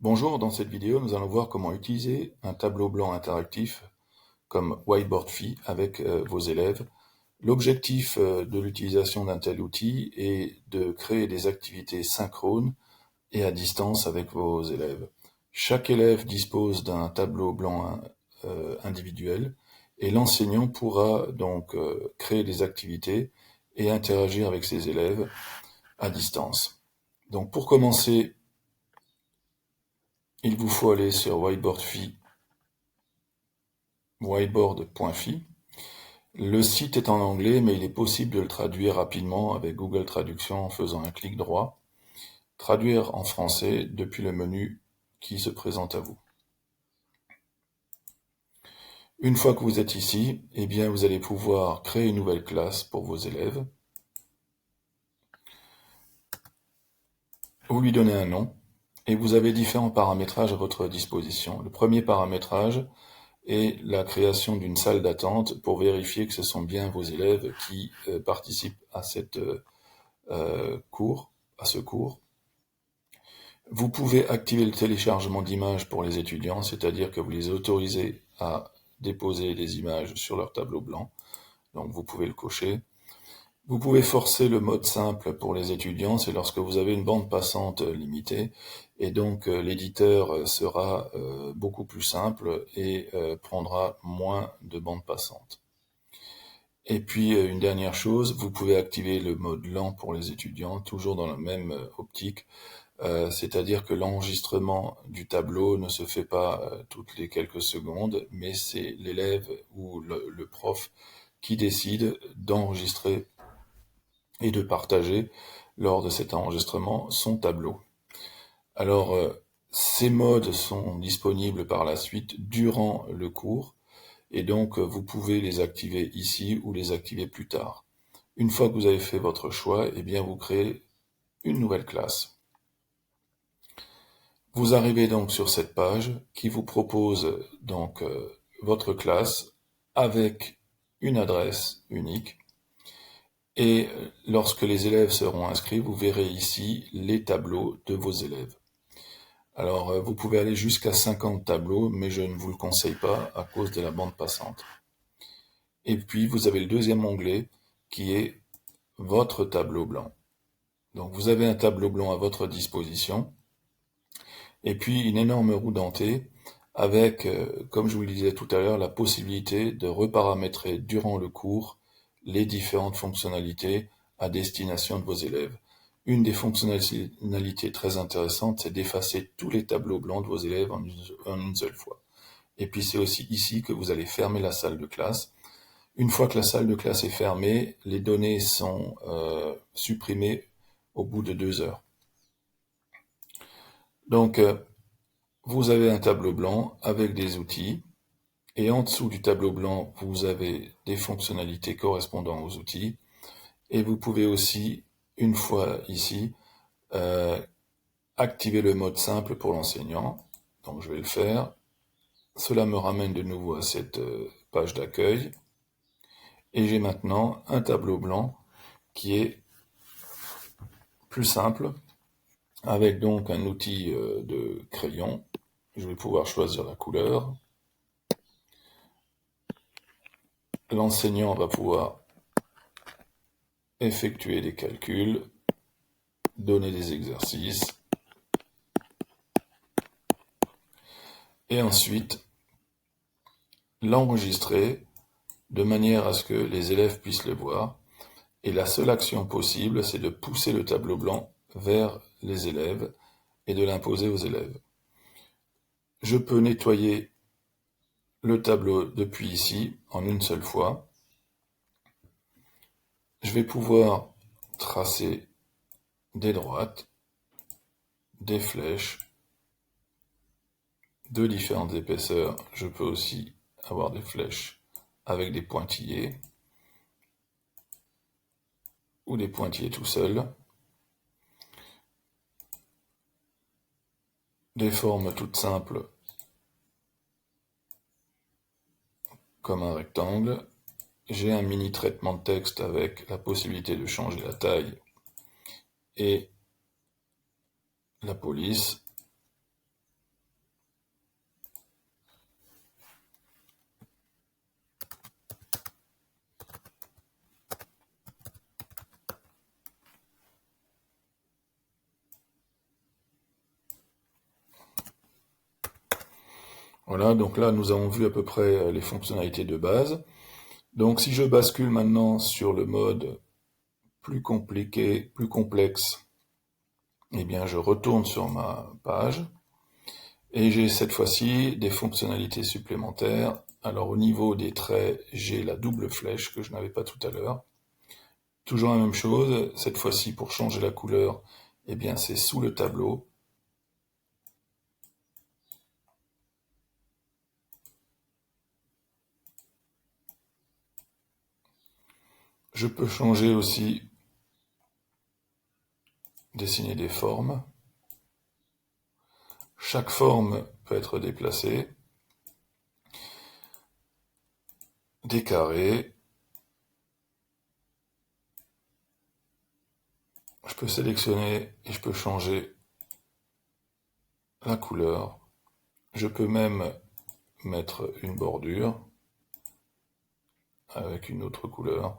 Bonjour, dans cette vidéo, nous allons voir comment utiliser un tableau blanc interactif comme Whiteboardfy avec vos élèves. L'objectif de l'utilisation d'un tel outil est de créer des activités synchrones et à distance avec vos élèves. Chaque élève dispose d'un tableau blanc individuel et l'enseignant pourra donc créer des activités et interagir avec ses élèves à distance. Donc pour commencer, il vous faut aller sur whiteboard.phi. Le site est en anglais, mais il est possible de le traduire rapidement avec Google Traduction en faisant un clic droit. Traduire en français depuis le menu qui se présente à vous. Une fois que vous êtes ici, eh bien, vous allez pouvoir créer une nouvelle classe pour vos élèves. Vous lui donnez un nom et vous avez différents paramétrages à votre disposition. Le premier paramétrage est la création d'une salle d'attente pour vérifier que ce sont bien vos élèves qui participent à ce cours. Vous pouvez activer le téléchargement d'images pour les étudiants, c'est-à-dire que vous les autorisez à déposer des images sur leur tableau blanc. Donc vous pouvez le cocher. Vous pouvez forcer le mode simple pour les étudiants, c'est lorsque vous avez une bande passante limitée, et donc l'éditeur sera beaucoup plus simple et prendra moins de bandes passantes. Et puis une dernière chose, vous pouvez activer le mode lent pour les étudiants, toujours dans la même optique, c'est-à-dire que l'enregistrement du tableau ne se fait pas toutes les quelques secondes, mais c'est l'élève ou le prof qui décide d'enregistrer et de partager lors de cet enregistrement son tableau. Alors, ces modes sont disponibles par la suite durant le cours et donc vous pouvez les activer ici ou les activer plus tard. Une fois que vous avez fait votre choix, eh bien vous créez une nouvelle classe. Vous arrivez donc sur cette page qui vous propose donc votre classe avec une adresse unique. Et lorsque les élèves seront inscrits, vous verrez ici les tableaux de vos élèves. Alors, vous pouvez aller jusqu'à 50 tableaux, mais je ne vous le conseille pas à cause de la bande passante. Et puis, vous avez le deuxième onglet qui est votre tableau blanc. Donc, vous avez un tableau blanc à votre disposition. Et puis, une énorme roue dentée avec, comme je vous le disais tout à l'heure, la possibilité de reparamétrer durant le cours les différentes fonctionnalités à destination de vos élèves. Une des fonctionnalités très intéressantes, c'est d'effacer tous les tableaux blancs de vos élèves en une seule fois. Et puis c'est aussi ici que vous allez fermer la salle de classe. Une fois que la salle de classe est fermée, les données sont supprimées au bout de 2 heures. Donc, vous avez un tableau blanc avec des outils. Et en dessous du tableau blanc, vous avez des fonctionnalités correspondant aux outils. Et vous pouvez aussi, une fois ici, activer le mode simple pour l'enseignant. Donc je vais le faire. Cela me ramène de nouveau à cette page d'accueil. Et j'ai maintenant un tableau blanc qui est plus simple, avec donc un outil de crayon. Je vais pouvoir choisir la couleur. L'enseignant va pouvoir effectuer des calculs, donner des exercices, et ensuite l'enregistrer de manière à ce que les élèves puissent le voir. Et la seule action possible, c'est de pousser le tableau blanc vers les élèves et de l'imposer aux élèves. Je peux nettoyer le tableau depuis ici en une seule fois. Je vais pouvoir tracer des droites, des flèches de différentes épaisseurs. Je peux aussi avoir des flèches avec des pointillés ou des pointillés tout seuls. Des formes toutes simples comme un rectangle. J'ai un mini traitement de texte avec la possibilité de changer la taille et la police. Voilà, donc là nous avons vu à peu près les fonctionnalités de base. Donc si je bascule maintenant sur le mode plus compliqué, plus complexe, eh bien je retourne sur ma page et j'ai cette fois-ci des fonctionnalités supplémentaires. Alors au niveau des traits, j'ai la double flèche que je n'avais pas tout à l'heure. Toujours la même chose, cette fois-ci pour changer la couleur, eh bien c'est sous le tableau. Je peux changer aussi, dessiner des formes. Chaque forme peut être déplacée. Des carrés. Je peux sélectionner et je peux changer la couleur. Je peux même mettre une bordure avec une autre couleur.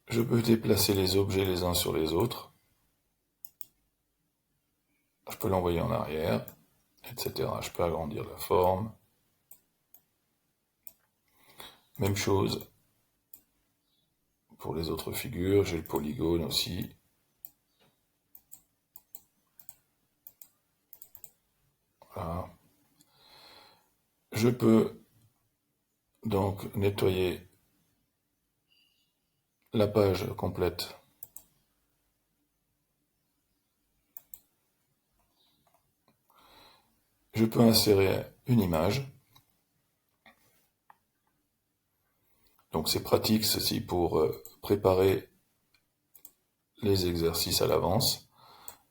Je peux déplacer les objets les uns sur les autres. Je peux l'envoyer en arrière, etc. Je peux agrandir la forme. Même chose pour les autres figures. J'ai le polygone aussi. Voilà. Je peux donc nettoyer la page complète. Je peux insérer une image. Donc c'est pratique ceci pour préparer les exercices à l'avance.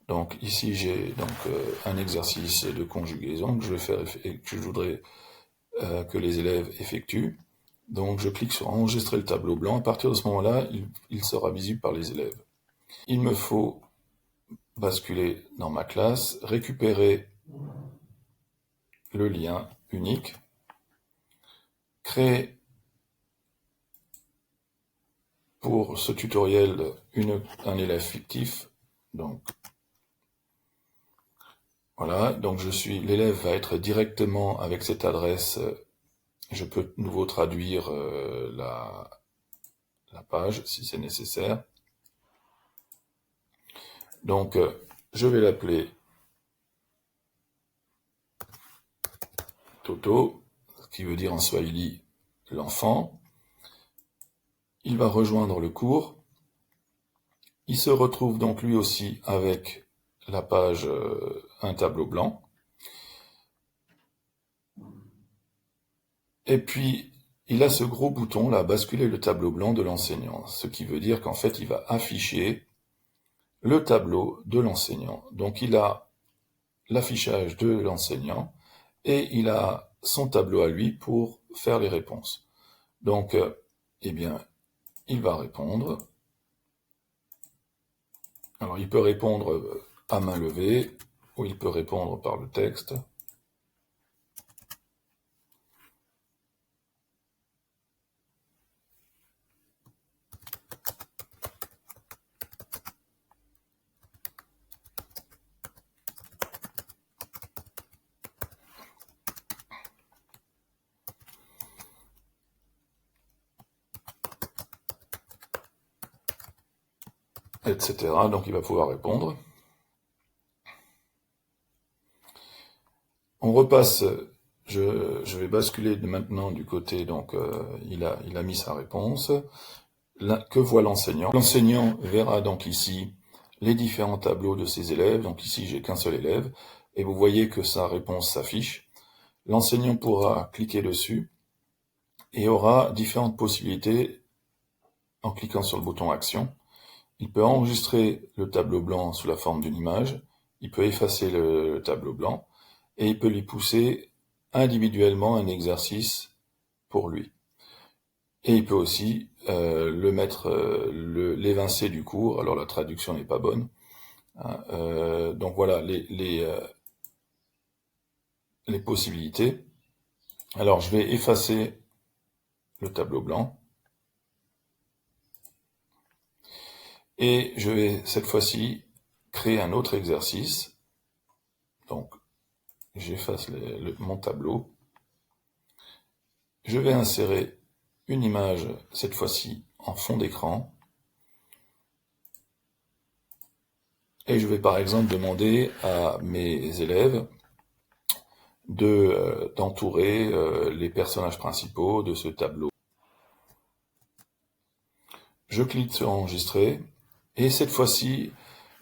Donc ici j'ai donc un exercice de conjugaison que je vais faire et que je voudrais que les élèves effectuent. Donc je clique sur enregistrer le tableau blanc. À partir de ce moment-là, il sera visible par les élèves. Il me faut basculer dans ma classe, récupérer le lien unique, créer pour ce tutoriel un élève fictif. Donc voilà, donc l'élève va être directement avec cette adresse. Je peux de nouveau traduire la page si c'est nécessaire. Donc je vais l'appeler Toto, ce qui veut dire en swahili l'enfant. Il va rejoindre le cours. Il se retrouve donc lui aussi avec la page un tableau blanc. Et puis, il a ce gros bouton là, basculer le tableau blanc de l'enseignant, ce qui veut dire qu'en fait, il va afficher le tableau de l'enseignant. Donc, il a l'affichage de l'enseignant et il a son tableau à lui pour faire les réponses. Donc, eh bien, il va répondre. Alors, il peut répondre à main levée ou il peut répondre par le texte. Etc. Donc il va pouvoir répondre. On repasse, je vais basculer maintenant du côté, donc il a mis sa réponse. Là, que voit l'enseignant? L'enseignant verra donc ici les différents tableaux de ses élèves. Donc ici j'ai qu'un seul élève et vous voyez que sa réponse s'affiche. L'enseignant pourra cliquer dessus et aura différentes possibilités en cliquant sur le bouton Action. Il peut enregistrer le tableau blanc sous la forme d'une image, il peut effacer le tableau blanc, et il peut lui pousser individuellement un exercice pour lui. Et il peut aussi le mettre, l'évincer du cours, alors la traduction n'est pas bonne. Hein, donc voilà les possibilités. Alors je vais effacer le tableau blanc. Et je vais cette fois-ci créer un autre exercice. Donc, j'efface mon tableau. Je vais insérer une image, cette fois-ci en fond d'écran. Et je vais par exemple demander à mes élèves d'entourer les personnages principaux de ce tableau. Je clique sur enregistrer et cette fois-ci,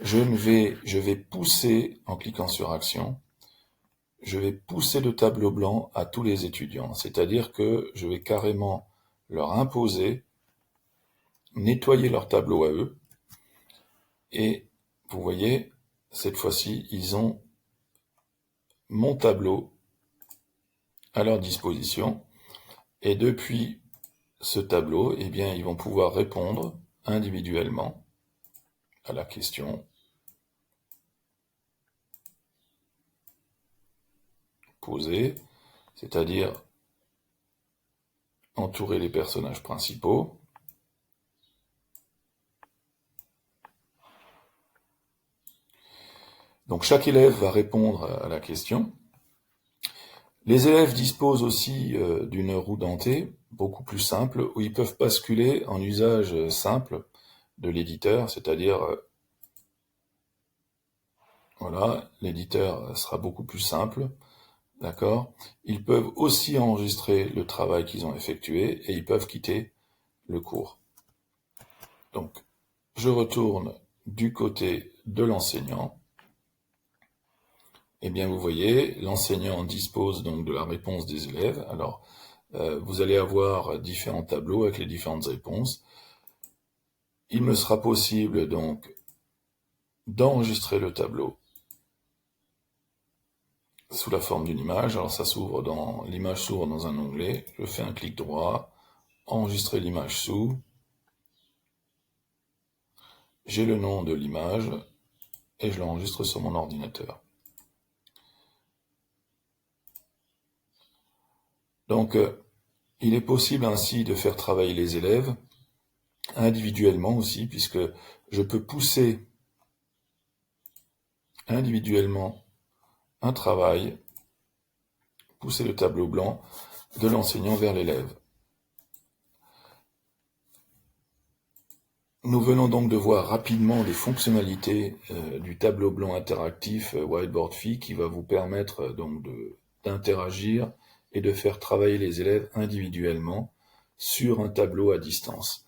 je vais pousser, en cliquant sur action, je vais pousser le tableau blanc à tous les étudiants. C'est-à-dire que je vais carrément leur imposer, nettoyer leur tableau à eux. Et vous voyez, cette fois-ci, ils ont mon tableau à leur disposition. Et depuis ce tableau, eh bien, ils vont pouvoir répondre individuellement à la question posée, c'est-à-dire entourer les personnages principaux. Donc chaque élève va répondre à la question. Les élèves disposent aussi d'une roue dentée, beaucoup plus simple, où ils peuvent basculer en usage simple de l'éditeur, c'est-à-dire, voilà, l'éditeur sera beaucoup plus simple, d'accord? Ils peuvent aussi enregistrer le travail qu'ils ont effectué et ils peuvent quitter le cours. Donc, je retourne du côté de l'enseignant. Eh bien, vous voyez, l'enseignant dispose donc de la réponse des élèves. Alors, vous allez avoir différents tableaux avec les différentes réponses. Il me sera possible donc d'enregistrer le tableau sous la forme d'une image. Alors, l'image s'ouvre dans un onglet. Je fais un clic droit, enregistrer l'image sous. J'ai le nom de l'image et je l'enregistre sur mon ordinateur. Donc, il est possible ainsi de faire travailler les élèves individuellement aussi, puisque je peux pousser individuellement un travail, pousser le tableau blanc de l'enseignant vers l'élève. Nous venons donc de voir rapidement les fonctionnalités du tableau blanc interactif WhiteboardFi qui va vous permettre donc d'interagir et de faire travailler les élèves individuellement sur un tableau à distance.